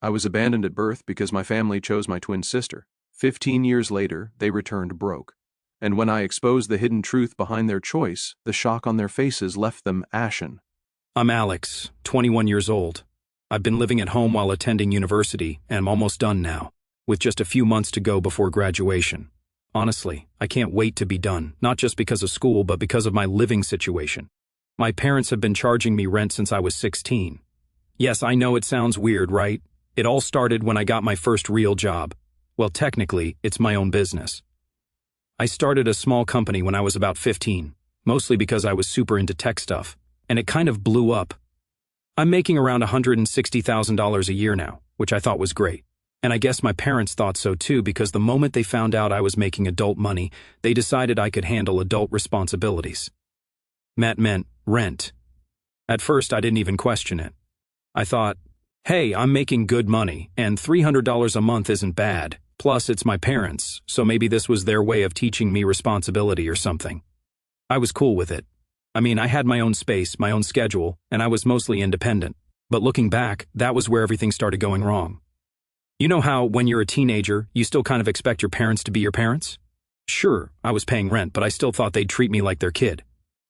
I was abandoned at birth because my family chose my twin sister. 15 years later, they returned broke. And when I exposed the hidden truth behind their choice, the shock on their faces left them ashen. I'm Alex, 21 years old. I've been living at home while attending university, and I'm almost done now, with just a few months to go before graduation. Honestly, I can't wait to be done, not just because of school, but because of my living situation. My parents have been charging me rent since I was 16. Yes, I know it sounds weird, right? It all started when I got my first real job. Well, technically, it's my own business. I started a small company when I was about 15, mostly because I was super into tech stuff, and it kind of blew up. I'm making around $160,000 a year now, which I thought was great. And I guess my parents thought so too, because the moment they found out I was making adult money, they decided I could handle adult responsibilities. That meant rent. At first, I didn't even question it. I thought, hey, I'm making good money, and $300 a month isn't bad. Plus, it's my parents, so maybe this was their way of teaching me responsibility or something. I was cool with it. I mean, I had my own space, my own schedule, and I was mostly independent. But looking back, that was where everything started going wrong. You know how, when you're a teenager, you still kind of expect your parents to be your parents? Sure, I was paying rent, but I still thought they'd treat me like their kid.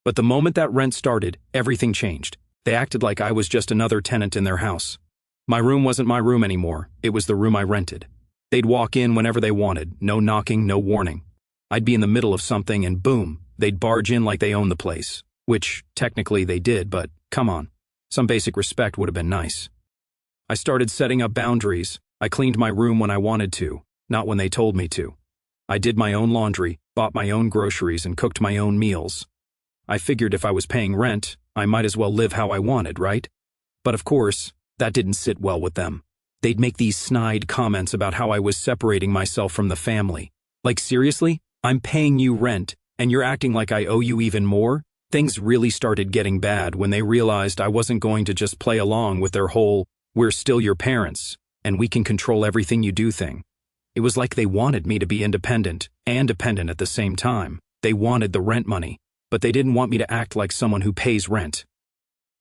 But the moment that rent started, everything changed. They acted like I was just another tenant in their house. My room wasn't my room anymore, it was the room I rented. They'd walk in whenever they wanted, no knocking, no warning. I'd be in the middle of something and boom, they'd barge in like they owned the place. Which, technically they did, but come on. Some basic respect would have been nice. I started setting up boundaries. I cleaned my room when I wanted to, not when they told me to. I did my own laundry, bought my own groceries, and cooked my own meals. I figured if I was paying rent, I might as well live how I wanted, right? But of course, that didn't sit well with them. They'd make these snide comments about how I was separating myself from the family. Like, seriously? I'm paying you rent, and you're acting like I owe you even more? Things really started getting bad when they realized I wasn't going to just play along with their whole, we're still your parents, and we can control everything you do thing. It was like they wanted me to be independent and dependent at the same time. They wanted the rent money, but they didn't want me to act like someone who pays rent.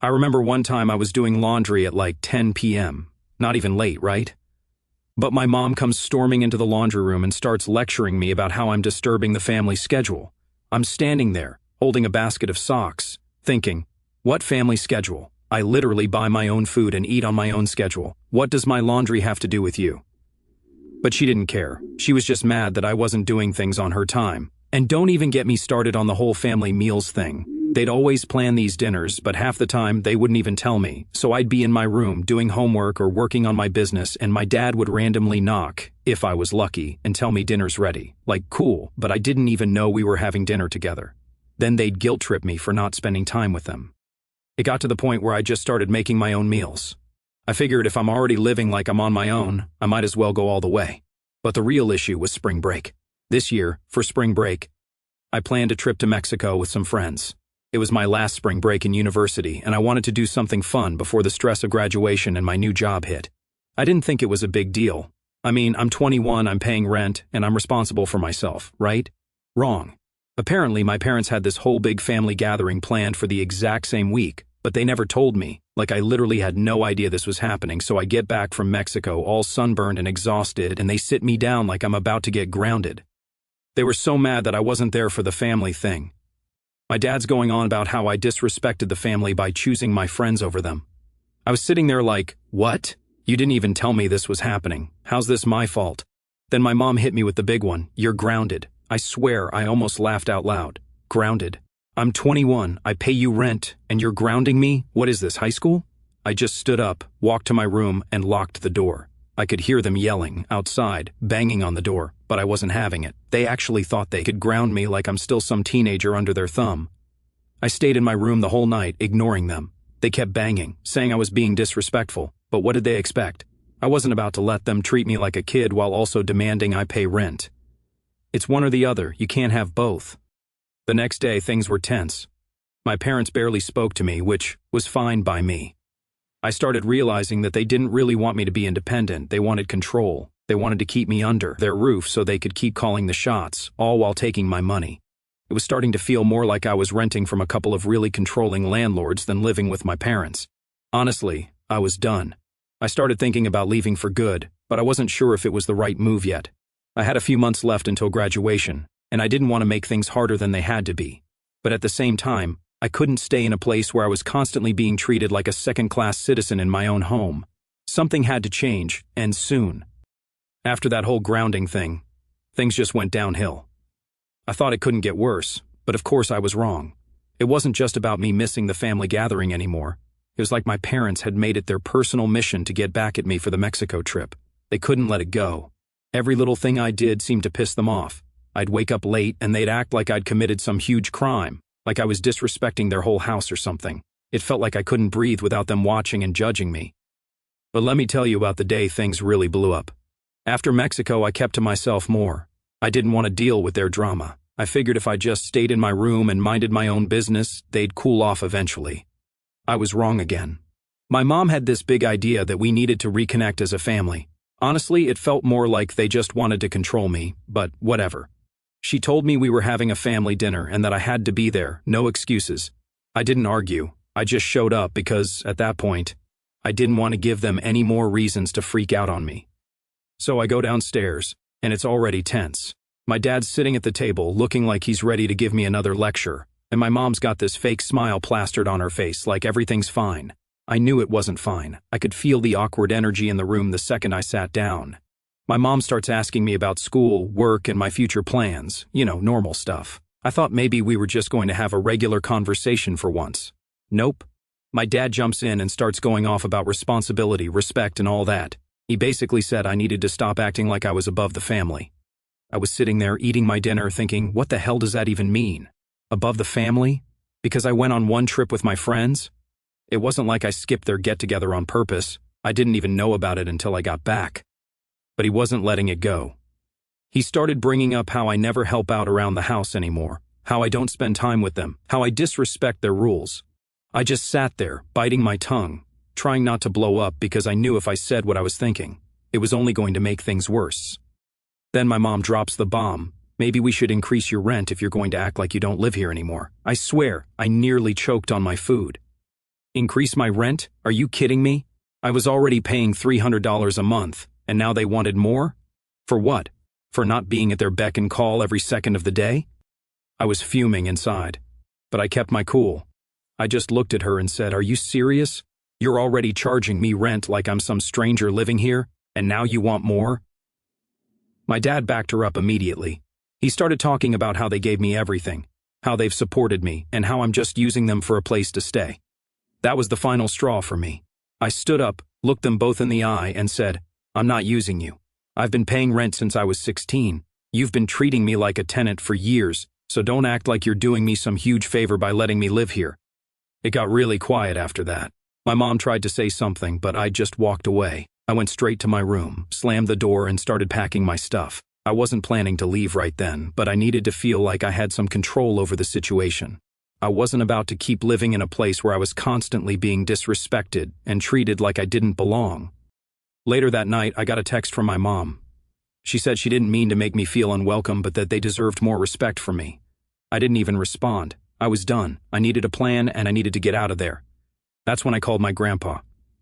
I remember one time I was doing laundry at like 10 p.m. Not even late, right? But my mom comes storming into the laundry room and starts lecturing me about how I'm disturbing the family schedule. I'm standing there, holding a basket of socks, thinking, what family schedule? I literally buy my own food and eat on my own schedule. What does my laundry have to do with you? But she didn't care. She was just mad that I wasn't doing things on her time. And don't even get me started on the whole family meals thing. They'd always plan these dinners, but half the time they wouldn't even tell me. So I'd be in my room doing homework or working on my business, and my dad would randomly knock, if I was lucky, and tell me dinner's ready. Like, cool, but I didn't even know we were having dinner together. Then they'd guilt trip me for not spending time with them. It got to the point where I just started making my own meals. I figured if I'm already living like I'm on my own, I might as well go all the way. But the real issue was spring break. This year, for spring break, I planned a trip to Mexico with some friends. It was my last spring break in university, and I wanted to do something fun before the stress of graduation and my new job hit. I didn't think it was a big deal. I mean, I'm 21, I'm paying rent, and I'm responsible for myself, right? Wrong. Apparently, my parents had this whole big family gathering planned for the exact same week, but they never told me. Like, I literally had no idea this was happening, so I get back from Mexico all sunburned and exhausted, and they sit me down like I'm about to get grounded. They were so mad that I wasn't there for the family thing. My dad's going on about how I disrespected the family by choosing my friends over them. I was sitting there like, what? You didn't even tell me this was happening. How's this my fault? Then my mom hit me with the big one. You're grounded. I swear I almost laughed out loud. Grounded. I'm 21, I pay you rent, and you're grounding me? What is this, high school? I just stood up, walked to my room, and locked the door. I could hear them yelling, outside, banging on the door, but I wasn't having it. They actually thought they could ground me like I'm still some teenager under their thumb. I stayed in my room the whole night, ignoring them. They kept banging, saying I was being disrespectful, but what did they expect? I wasn't about to let them treat me like a kid while also demanding I pay rent. It's one or the other, you can't have both. The next day, things were tense. My parents barely spoke to me, which was fine by me. I started realizing that they didn't really want me to be independent. They wanted control. They wanted to keep me under their roof so they could keep calling the shots, all while taking my money. It was starting to feel more like I was renting from a couple of really controlling landlords than living with my parents. Honestly, I was done. I started thinking about leaving for good, but I wasn't sure if it was the right move yet. I had a few months left until graduation, and I didn't want to make things harder than they had to be. But at the same time, I couldn't stay in a place where I was constantly being treated like a second-class citizen in my own home. Something had to change, and soon. After that whole grounding thing, things just went downhill. I thought it couldn't get worse, but of course I was wrong. It wasn't just about me missing the family gathering anymore. It was like my parents had made it their personal mission to get back at me for the Mexico trip. They couldn't let it go. Every little thing I did seemed to piss them off. I'd wake up late and they'd act like I'd committed some huge crime, like I was disrespecting their whole house or something. It felt like I couldn't breathe without them watching and judging me. But let me tell you about the day things really blew up. After Mexico, I kept to myself more. I didn't want to deal with their drama. I figured if I just stayed in my room and minded my own business, they'd cool off eventually. I was wrong again. My mom had this big idea that we needed to reconnect as a family. Honestly, it felt more like they just wanted to control me, but whatever. She told me we were having a family dinner and that I had to be there, no excuses. I didn't argue. I just showed up because, at that point, I didn't want to give them any more reasons to freak out on me. So I go downstairs, and it's already tense. My dad's sitting at the table, looking like he's ready to give me another lecture, and my mom's got this fake smile plastered on her face like everything's fine. I knew it wasn't fine. I could feel the awkward energy in the room the second I sat down. My mom starts asking me about school, work, and my future plans. Normal stuff. I thought maybe we were just going to have a regular conversation for once. Nope. My dad jumps in and starts going off about responsibility, respect, and all that. He basically said I needed to stop acting like I was above the family. I was sitting there eating my dinner thinking, what the hell does that even mean? Above the family? Because I went on one trip with my friends? It wasn't like I skipped their get-together on purpose. I didn't even know about it until I got back. But he wasn't letting it go. He started bringing up how I never help out around the house anymore, how I don't spend time with them, how I disrespect their rules. I just sat there, biting my tongue, trying not to blow up because I knew if I said what I was thinking, it was only going to make things worse. Then my mom drops the bomb. Maybe we should increase your rent if you're going to act like you don't live here anymore. I swear, I nearly choked on my food. Increase my rent? Are you kidding me? I was already paying $300 a month, and now they wanted more? For what? For not being at their beck and call every second of the day? I was fuming inside, but I kept my cool. I just looked at her and said, "Are you serious? You're already charging me rent like I'm some stranger living here, and now you want more?" My dad backed her up immediately. He started talking about how they gave me everything, how they've supported me, and how I'm just using them for a place to stay. That was the final straw for me. I stood up, looked them both in the eye, and said, "I'm not using you. I've been paying rent since I was 16. You've been treating me like a tenant for years, so don't act like you're doing me some huge favor by letting me live here." It got really quiet after that. My mom tried to say something, but I just walked away. I went straight to my room, slammed the door, and started packing my stuff. I wasn't planning to leave right then, but I needed to feel like I had some control over the situation. I wasn't about to keep living in a place where I was constantly being disrespected and treated like I didn't belong. Later that night, I got a text from my mom. She said she didn't mean to make me feel unwelcome, but that they deserved more respect from me. I didn't even respond. I was done. I needed a plan, and I needed to get out of there. That's when I called my grandpa.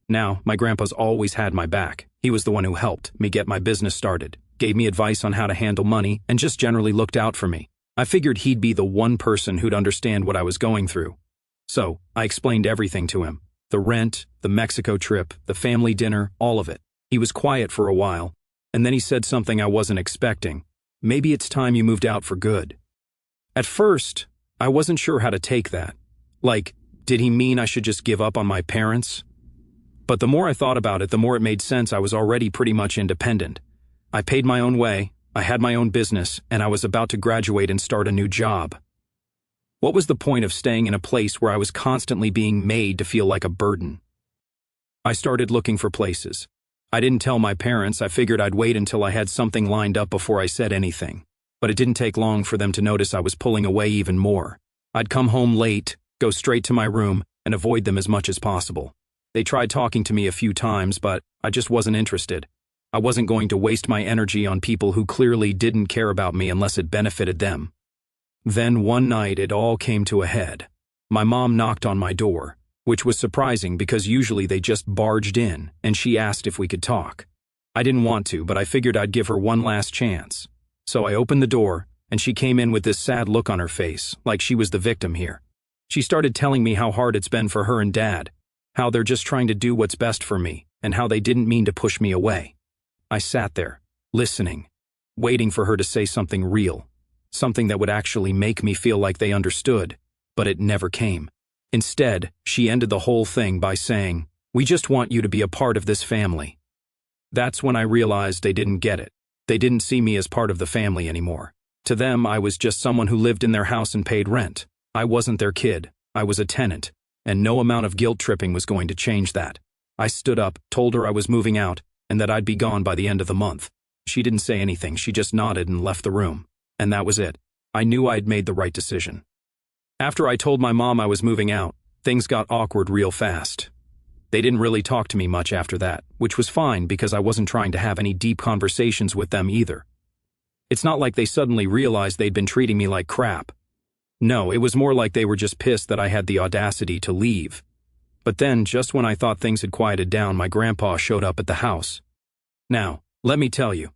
Now, my grandpa's always had my back. He was the one who helped me get my business started, gave me advice on how to handle money, and just generally looked out for me. I figured he'd be the one person who'd understand what I was going through. So, I explained everything to him. The rent, the Mexico trip, the family dinner, all of it. He was quiet for a while, and then he said something I wasn't expecting. "Maybe it's time you moved out for good." At first, I wasn't sure how to take that. Like, did he mean I should just give up on my parents? But the more I thought about it, the more it made sense. I was already pretty much independent. I paid my own way, I had my own business, and I was about to graduate and start a new job. What was the point of staying in a place where I was constantly being made to feel like a burden? I started looking for places. I didn't tell my parents. I figured I'd wait until I had something lined up before I said anything. But it didn't take long for them to notice I was pulling away even more. I'd come home late, go straight to my room, and avoid them as much as possible. They tried talking to me a few times, but I just wasn't interested. I wasn't going to waste my energy on people who clearly didn't care about me unless it benefited them. Then one night it all came to a head. My mom knocked on my door. which was surprising because usually they just barged in, and she asked if we could talk. I didn't want to, but I figured I'd give her one last chance. So I opened the door, and she came in with this sad look on her face, like she was the victim here. She started telling me how hard it's been for her and Dad, how they're just trying to do what's best for me, and how they didn't mean to push me away. I sat there, listening, waiting for her to say something real, something that would actually make me feel like they understood, but it never came. Instead, she ended the whole thing by saying, "We just want you to be a part of this family." That's when I realized they didn't get it. They didn't see me as part of the family anymore. To them, I was just someone who lived in their house and paid rent. I wasn't their kid. I was a tenant, and no amount of guilt tripping was going to change that. I stood up, told her I was moving out, and that I'd be gone by the end of the month. She didn't say anything, she just nodded and left the room. And that was it. I knew I'd made the right decision. After I told my mom I was moving out, things got awkward real fast. They didn't really talk to me much after that, which was fine because I wasn't trying to have any deep conversations with them either. It's not like they suddenly realized they'd been treating me like crap. No, it was more like they were just pissed that I had the audacity to leave. But then, just when I thought things had quieted down, my grandpa showed up at the house. Now, let me tell you,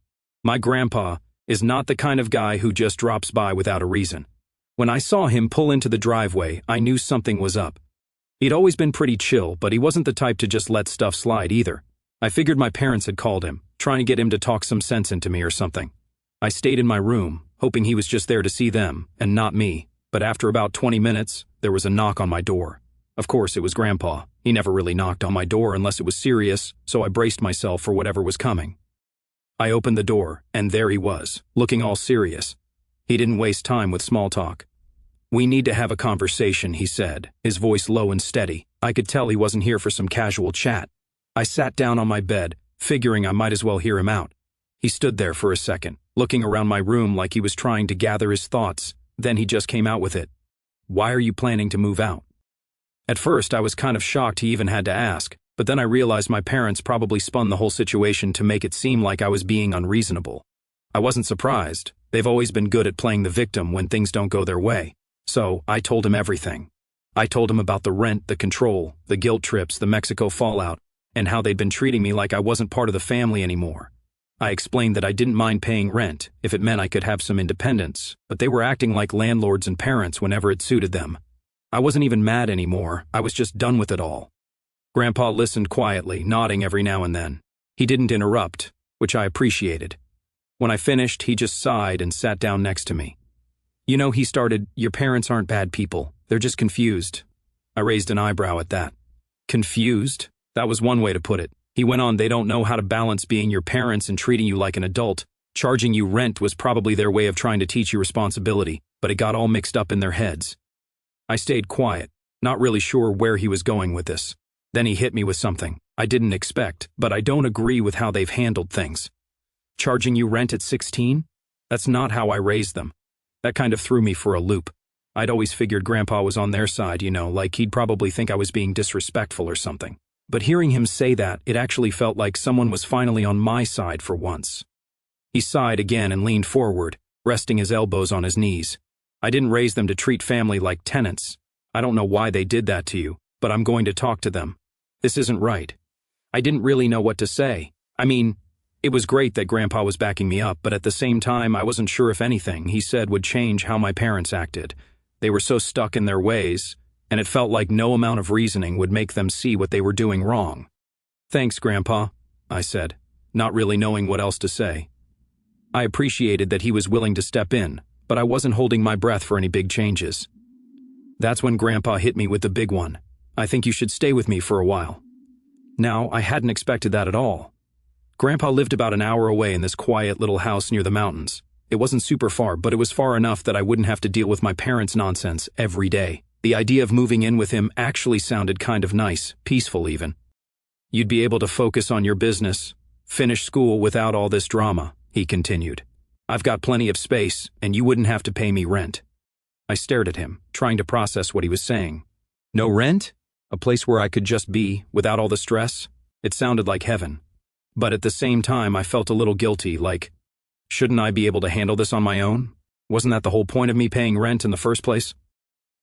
my grandpa is not the kind of guy who just drops by without a reason. When I saw him pull into the driveway, I knew something was up. He'd always been pretty chill, but he wasn't the type to just let stuff slide either. I figured my parents had called him, trying to get him to talk some sense into me or something. I stayed in my room, hoping he was just there to see them, and not me, but after about 20 minutes, there was a knock on my door. Of course, it was Grandpa. He never really knocked on my door unless it was serious, so I braced myself for whatever was coming. I opened the door, and there he was, looking all serious. He didn't waste time with small talk. "We need to have a conversation," he said, his voice low and steady. I could tell he wasn't here for some casual chat. I sat down on my bed, figuring I might as well hear him out. He stood there for a second, looking around my room like he was trying to gather his thoughts. Then he just came out with it. "Why are you planning to move out?" At first, I was kind of shocked he even had to ask, but then I realized my parents probably spun the whole situation to make it seem like I was being unreasonable. I wasn't surprised. They've always been good at playing the victim when things don't go their way. So, I told him everything. I told him about the rent, the control, the guilt trips, the Mexico fallout, and how they'd been treating me like I wasn't part of the family anymore. I explained that I didn't mind paying rent if it meant I could have some independence, but they were acting like landlords and parents whenever it suited them. I wasn't even mad anymore, I was just done with it all. Grandpa listened quietly, nodding every now and then. He didn't interrupt, which I appreciated. When I finished, he just sighed and sat down next to me. "You know," he started, "your parents aren't bad people, they're just confused." I raised an eyebrow at that. Confused? That was one way to put it. He went on, "They don't know how to balance being your parents and treating you like an adult. Charging you rent was probably their way of trying to teach you responsibility, but it got all mixed up in their heads." I stayed quiet, not really sure where he was going with this. Then he hit me with something I didn't expect, but I don't agree with how they've handled things. "Charging you rent at 16? That's not how I raised them." That kind of threw me for a loop. I'd always figured Grandpa was on their side, like he'd probably think I was being disrespectful or something. But hearing him say that, it actually felt like someone was finally on my side for once. He sighed again and leaned forward, resting his elbows on his knees. "I didn't raise them to treat family like tenants. I don't know why they did that to you, but I'm going to talk to them. This isn't right." I didn't really know what to say. I mean, it was great that Grandpa was backing me up, but at the same time, I wasn't sure if anything he said would change how my parents acted. They were so stuck in their ways, and it felt like no amount of reasoning would make them see what they were doing wrong. "Thanks, Grandpa," I said, not really knowing what else to say. I appreciated that he was willing to step in, but I wasn't holding my breath for any big changes. That's when Grandpa hit me with the big one. "I think you should stay with me for a while." Now, I hadn't expected that at all. Grandpa lived about an hour away in this quiet little house near the mountains. It wasn't super far, but it was far enough that I wouldn't have to deal with my parents' nonsense every day. The idea of moving in with him actually sounded kind of nice, peaceful even. "You'd be able to focus on your business, finish school without all this drama," he continued. "I've got plenty of space, and you wouldn't have to pay me rent." I stared at him, trying to process what he was saying. No rent? A place where I could just be, without all the stress? It sounded like heaven. But at the same time, I felt a little guilty, like, shouldn't I be able to handle this on my own? Wasn't that the whole point of me paying rent in the first place?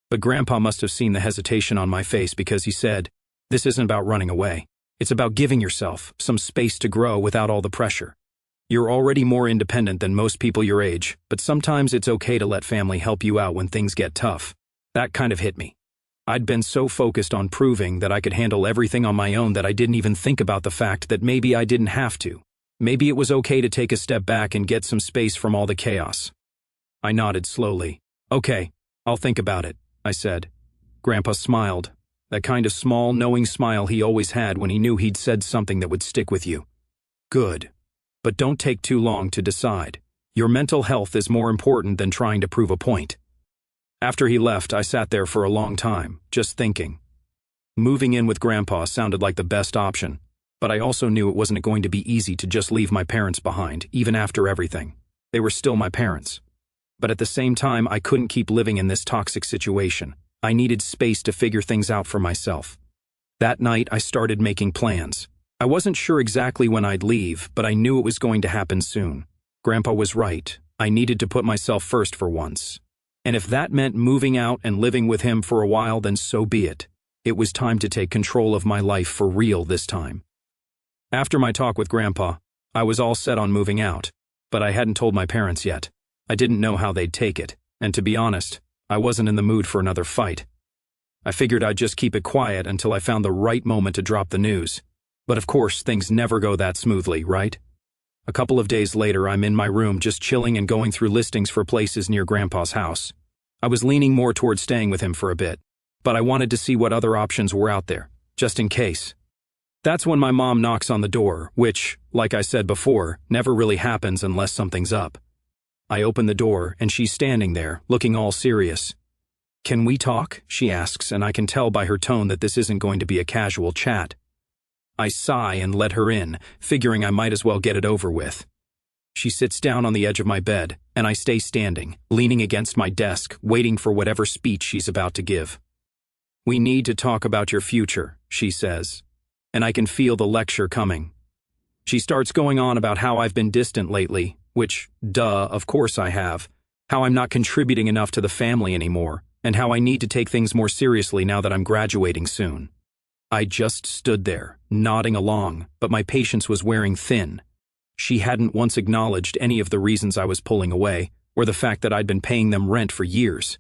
But Grandpa must have seen the hesitation on my face because he said, "This isn't about running away. It's about giving yourself some space to grow without all the pressure. You're already more independent than most people your age, but sometimes it's okay to let family help you out when things get tough." That kind of hit me. I'd been so focused on proving that I could handle everything on my own that I didn't even think about the fact that maybe I didn't have to. Maybe it was okay to take a step back and get some space from all the chaos. I nodded slowly. "Okay, I'll think about it," I said. Grandpa smiled, that kind of small, knowing smile he always had when he knew he'd said something that would stick with you. "Good. But don't take too long to decide. Your mental health is more important than trying to prove a point." After he left, I sat there for a long time, just thinking. Moving in with Grandpa sounded like the best option, but I also knew it wasn't going to be easy to just leave my parents behind, even after everything. They were still my parents. But at the same time, I couldn't keep living in this toxic situation. I needed space to figure things out for myself. That night, I started making plans. I wasn't sure exactly when I'd leave, but I knew it was going to happen soon. Grandpa was right. I needed to put myself first for once. And if that meant moving out and living with him for a while, then so be it. It was time to take control of my life for real this time. After my talk with Grandpa, I was all set on moving out, but I hadn't told my parents yet. I didn't know how they'd take it, and to be honest, I wasn't in the mood for another fight. I figured I'd just keep it quiet until I found the right moment to drop the news. But of course, things never go that smoothly, right? A couple of days later, I'm in my room just chilling and going through listings for places near Grandpa's house. I was leaning more towards staying with him for a bit, but I wanted to see what other options were out there, just in case. That's when my mom knocks on the door, which, like I said before, never really happens unless something's up. I open the door, and she's standing there, looking all serious. "Can we talk?" she asks, and I can tell by her tone that this isn't going to be a casual chat. I sigh and let her in, figuring I might as well get it over with. She sits down on the edge of my bed, and I stay standing, leaning against my desk, waiting for whatever speech she's about to give. "We need to talk about your future," she says, and I can feel the lecture coming. She starts going on about how I've been distant lately, which, duh, of course I have, how I'm not contributing enough to the family anymore, and how I need to take things more seriously now that I'm graduating soon. I just stood there, nodding along, but my patience was wearing thin. She hadn't once acknowledged any of the reasons I was pulling away, or the fact that I'd been paying them rent for years.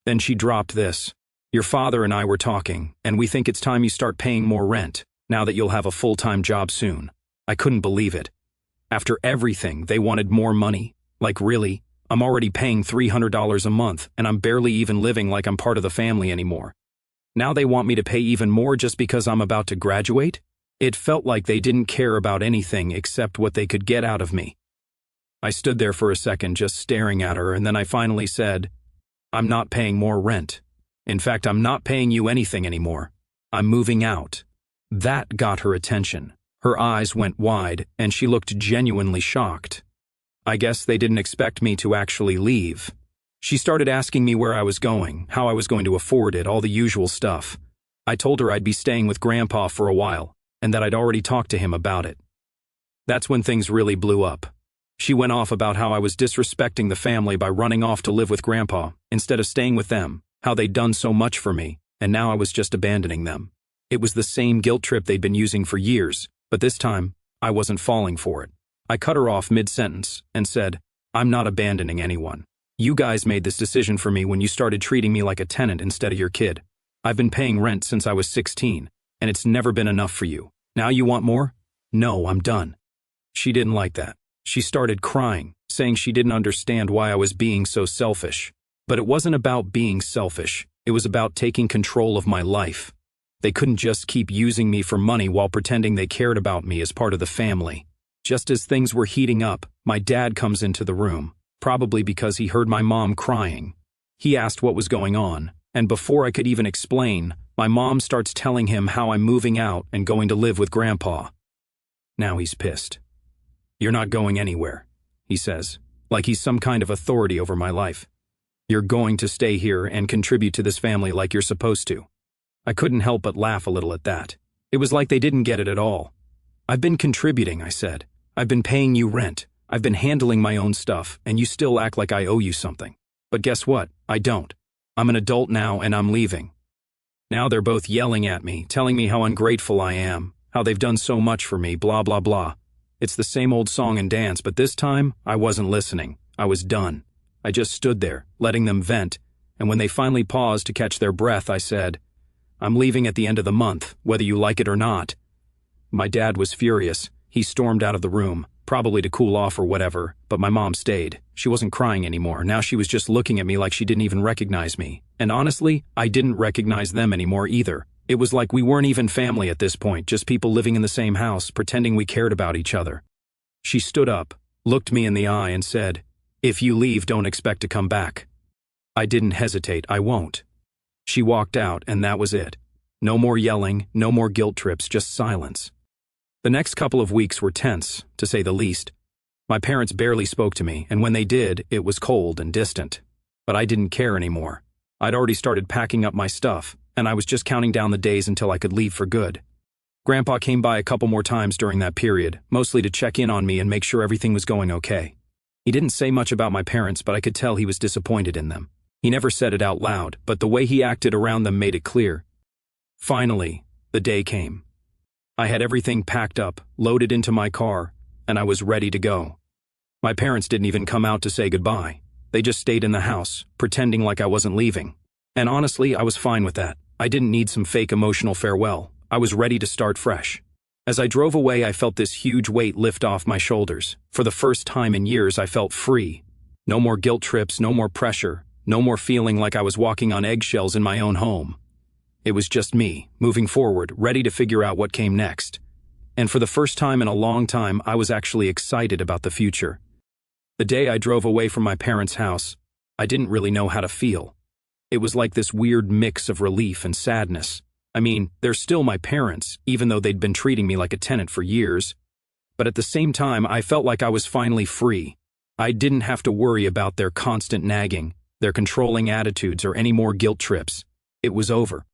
Then she dropped this. "Your father and I were talking, and we think it's time you start paying more rent, now that you'll have a full-time job soon." I couldn't believe it. After everything, they wanted more money. Like really, I'm already paying $300 a month, and I'm barely even living like I'm part of the family anymore. Now they want me to pay even more just because I'm about to graduate? It felt like they didn't care about anything except what they could get out of me. I stood there for a second just staring at her, and then I finally said, "I'm not paying more rent. In fact, I'm not paying you anything anymore. I'm moving out." That got her attention. Her eyes went wide, and she looked genuinely shocked. I guess they didn't expect me to actually leave. She started asking me where I was going, how I was going to afford it, all the usual stuff. I told her I'd be staying with Grandpa for a while, and that I'd already talked to him about it. That's when things really blew up. She went off about how I was disrespecting the family by running off to live with Grandpa, instead of staying with them, how they'd done so much for me, and now I was just abandoning them. It was the same guilt trip they'd been using for years, but this time, I wasn't falling for it. I cut her off mid-sentence and said, "I'm not abandoning anyone. You guys made this decision for me when you started treating me like a tenant instead of your kid. I've been paying rent since I was 16, and it's never been enough for you. Now you want more? No, I'm done." She didn't like that. She started crying, saying she didn't understand why I was being so selfish. But it wasn't about being selfish. It was about taking control of my life. They couldn't just keep using me for money while pretending they cared about me as part of the family. Just as things were heating up, my dad comes into the room, probably because he heard my mom crying. He asked what was going on, and before I could even explain, my mom starts telling him how I'm moving out and going to live with Grandpa. Now he's pissed. "You're not going anywhere," he says, like he's some kind of authority over my life. "You're going to stay here and contribute to this family like you're supposed to." I couldn't help but laugh a little at that. It was like they didn't get it at all. "I've been contributing," I said. "I've been paying you rent. I've been handling my own stuff, and you still act like I owe you something. But guess what? I don't. I'm an adult now and I'm leaving. Now they're both yelling at me, telling me how ungrateful I am, how they've done so much for me, blah blah blah. It's the same old song and dance, but this time, I wasn't listening. I was done. I just stood there, letting them vent, and when they finally paused to catch their breath, I said, "I'm leaving at the end of the month, whether you like it or not." My dad was furious. He stormed out of the room, probably to cool off or whatever, but my mom stayed. She wasn't crying anymore. Now she was just looking at me like she didn't even recognize me. And honestly, I didn't recognize them anymore either. It was like we weren't even family at this point, just people living in the same house, pretending we cared about each other. She stood up, looked me in the eye and said, "If you leave, don't expect to come back." I didn't hesitate. I won't. She walked out and that was it. No more yelling, no more guilt trips, just silence. The next couple of weeks were tense, to say the least. My parents barely spoke to me, and when they did, it was cold and distant. But I didn't care anymore. I'd already started packing up my stuff, and I was just counting down the days until I could leave for good. Grandpa came by a couple more times during that period, mostly to check in on me and make sure everything was going okay. He didn't say much about my parents, but I could tell he was disappointed in them. He never said it out loud, but the way he acted around them made it clear. Finally, the day came. I had everything packed up, loaded into my car, and I was ready to go. My parents didn't even come out to say goodbye. They just stayed in the house, pretending like I wasn't leaving. And honestly, I was fine with that. I didn't need some fake emotional farewell. I was ready to start fresh. As I drove away, I felt this huge weight lift off my shoulders. For the first time in years, I felt free. No more guilt trips, no more pressure, no more feeling like I was walking on eggshells in my own home. It was just me, moving forward, ready to figure out what came next. And for the first time in a long time, I was actually excited about the future. The day I drove away from my parents' house, I didn't really know how to feel. It was like this weird mix of relief and sadness. I mean, they're still my parents, even though they'd been treating me like a tenant for years. But at the same time, I felt like I was finally free. I didn't have to worry about their constant nagging, their controlling attitudes, or any more guilt trips. It was over.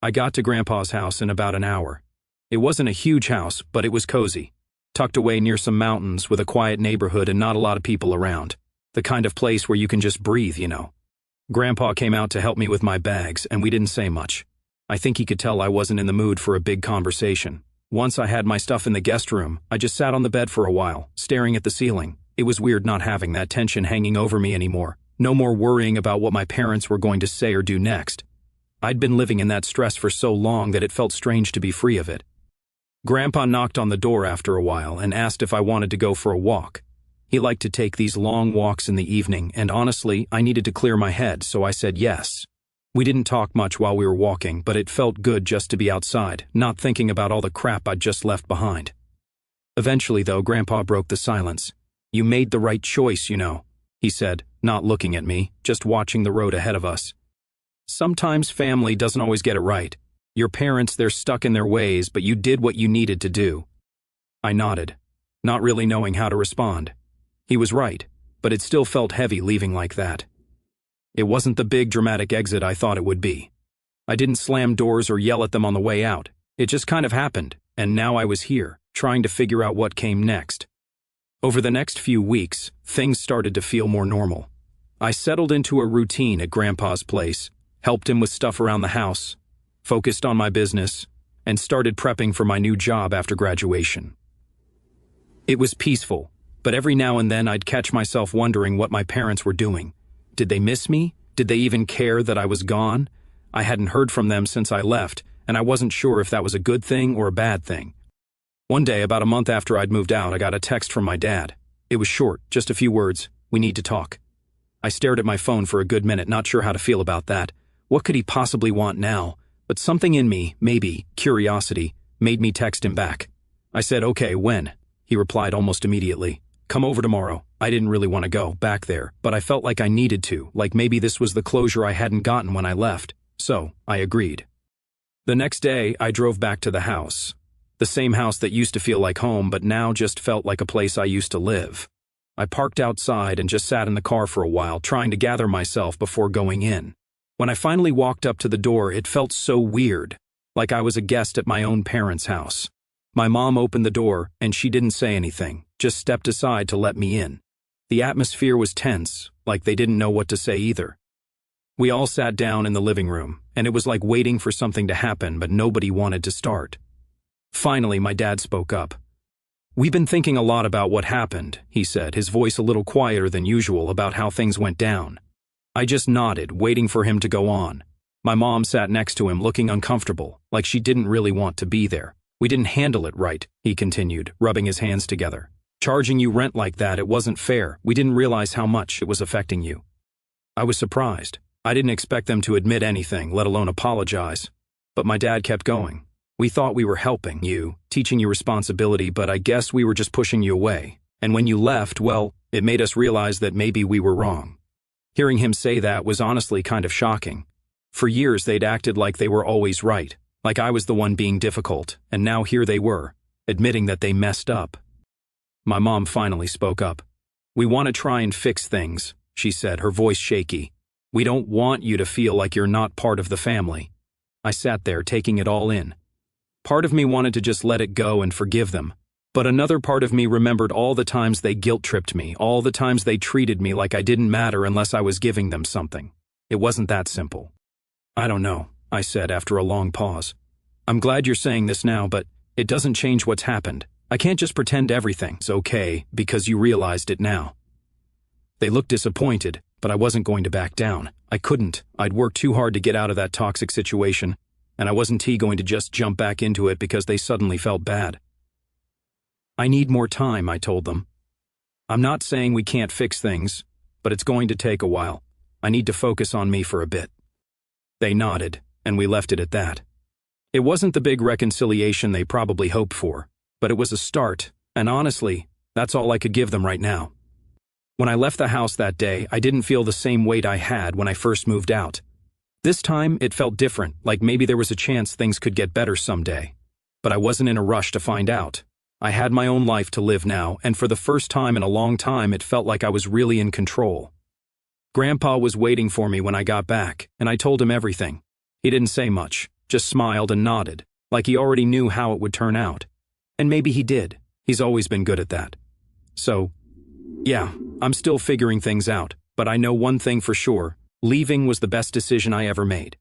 I got to Grandpa's house in about an hour. It wasn't a huge house, but it was cozy. Tucked away near some mountains with a quiet neighborhood and not a lot of people around. The kind of place where you can just breathe, you know. Grandpa came out to help me with my bags, and we didn't say much. I think he could tell I wasn't in the mood for a big conversation. Once I had my stuff in the guest room, I just sat on the bed for a while, staring at the ceiling. It was weird not having that tension hanging over me anymore. No more worrying about what my parents were going to say or do next. I'd been living in that stress for so long that it felt strange to be free of it. Grandpa knocked on the door after a while and asked if I wanted to go for a walk. He liked to take these long walks in the evening, and honestly, I needed to clear my head, so I said yes. We didn't talk much while we were walking, but it felt good just to be outside, not thinking about all the crap I'd just left behind. Eventually, though, Grandpa broke the silence. "You made the right choice, you know," he said, not looking at me, just watching the road ahead of us. "Sometimes family doesn't always get it right. Your parents, they're stuck in their ways, but you did what you needed to do." I nodded, not really knowing how to respond. He was right, but it still felt heavy leaving like that. It wasn't the big dramatic exit I thought it would be. I didn't slam doors or yell at them on the way out. It just kind of happened, and now I was here, trying to figure out what came next. Over the next few weeks, things started to feel more normal. I settled into a routine at Grandpa's place, helped him with stuff around the house, focused on my business, and started prepping for my new job after graduation. It was peaceful, but every now and then I'd catch myself wondering what my parents were doing. Did they miss me? Did they even care that I was gone? I hadn't heard from them since I left, and I wasn't sure if that was a good thing or a bad thing. One day, about a month after I'd moved out, I got a text from my dad. It was short, just a few words: "We need to talk." I stared at my phone for a good minute, not sure how to feel about that. What could he possibly want now? But something in me, maybe curiosity, made me text him back. I said, "Okay, when?" He replied almost immediately, "Come over tomorrow." I didn't really want to go back there, but I felt like I needed to, like maybe this was the closure I hadn't gotten when I left. So, I agreed. The next day, I drove back to the house. The same house that used to feel like home, but now just felt like a place I used to live. I parked outside and just sat in the car for a while, trying to gather myself before going in. When I finally walked up to the door, it felt so weird, like I was a guest at my own parents' house. My mom opened the door, and she didn't say anything, just stepped aside to let me in. The atmosphere was tense, like they didn't know what to say either. We all sat down in the living room, and it was like waiting for something to happen, but nobody wanted to start. Finally, my dad spoke up. "We've been thinking a lot about what happened," he said, his voice a little quieter than usual about how things went down. I just nodded, waiting for him to go on. My mom sat next to him, looking uncomfortable, like she didn't really want to be there. "We didn't handle it right," he continued, rubbing his hands together. "Charging you rent like that, it wasn't fair. We didn't realize how much it was affecting you." I was surprised. I didn't expect them to admit anything, let alone apologize. But my dad kept going. "We thought we were helping you, teaching you responsibility, but I guess we were just pushing you away. And when you left, well, it made us realize that maybe we were wrong." Hearing him say that was honestly kind of shocking. For years they'd acted like they were always right, like I was the one being difficult, and now here they were, admitting that they messed up. My mom finally spoke up. "We want to try and fix things," she said, her voice shaky. "We don't want you to feel like you're not part of the family." I sat there, taking it all in. Part of me wanted to just let it go and forgive them, but another part of me remembered all the times they guilt-tripped me, all the times they treated me like I didn't matter unless I was giving them something. It wasn't that simple. "I don't know," I said after a long pause. "I'm glad you're saying this now, but it doesn't change what's happened. I can't just pretend everything's okay because you realized it now." They looked disappointed, but I wasn't going to back down. I couldn't. I'd worked too hard to get out of that toxic situation, and I wasn't going to just jump back into it because they suddenly felt bad. "I need more time," I told them. "I'm not saying we can't fix things, but it's going to take a while. I need to focus on me for a bit." They nodded, and we left it at that. It wasn't the big reconciliation they probably hoped for, but it was a start, and honestly, that's all I could give them right now. When I left the house that day, I didn't feel the same weight I had when I first moved out. This time, it felt different, like maybe there was a chance things could get better someday. But I wasn't in a rush to find out. I had my own life to live now, and for the first time in a long time, it felt like I was really in control. Grandpa was waiting for me when I got back, and I told him everything. He didn't say much, just smiled and nodded, like he already knew how it would turn out. And maybe he did. He's always been good at that. So, yeah, I'm still figuring things out, but I know one thing for sure: leaving was the best decision I ever made.